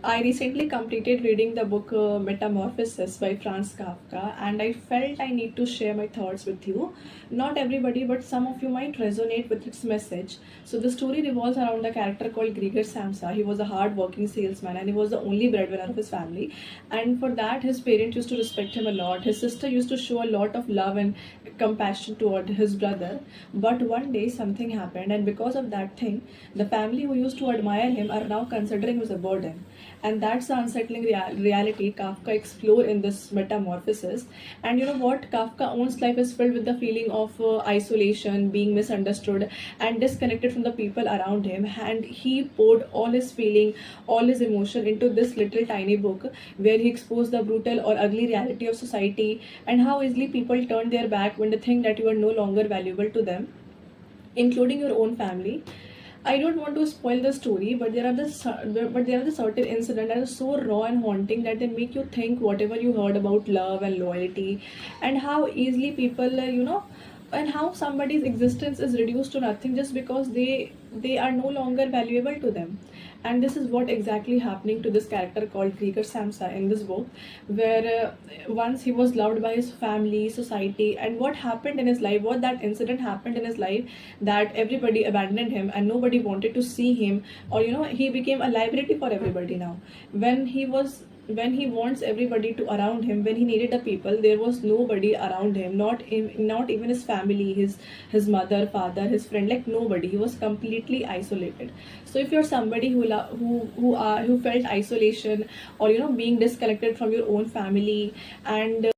I recently completed reading the book Metamorphosis by Franz Kafka, and I felt I need to share my thoughts with you. Not everybody, but some of you might resonate with its message. So, the story revolves around a character called Gregor Samsa. He was a hard working salesman and he was the only breadwinner of his family. And for that, his parents used to respect him a lot. His sister used to show a lot of love and compassion toward his brother. But one day, something happened, and because of that thing, the family who used to admire him are now considering him as a burden. And that's the unsettling reality Kafka explore in this Metamorphosis. And you know what, Kafka owns life is filled with the feeling of isolation, being misunderstood and disconnected from the people around him, and he poured all his feeling, all his emotion into this little tiny book where he exposed the brutal or ugly reality of society and how easily people turn their back when they think that you are no longer valuable to them, including your own family. I don't want to spoil the story, but there are the certain incidents that are so raw and haunting that they make you think whatever you heard about love and loyalty, and how easily people, and how somebody's existence is reduced to nothing just because they are no longer valuable to them. And this is what exactly happening to this character called Gregor Samsa in this book, where once he was loved by his family, society, and what happened in his life, what that incident happened in his life, that everybody abandoned him and nobody wanted to see him, or he became a liability for everybody now. When he wants everybody to around him, when he needed the people, there was nobody around him, not even his family, his mother, father, his friend, like nobody. He was completely isolated. So if you're somebody who felt isolation, or being disconnected from your own family, and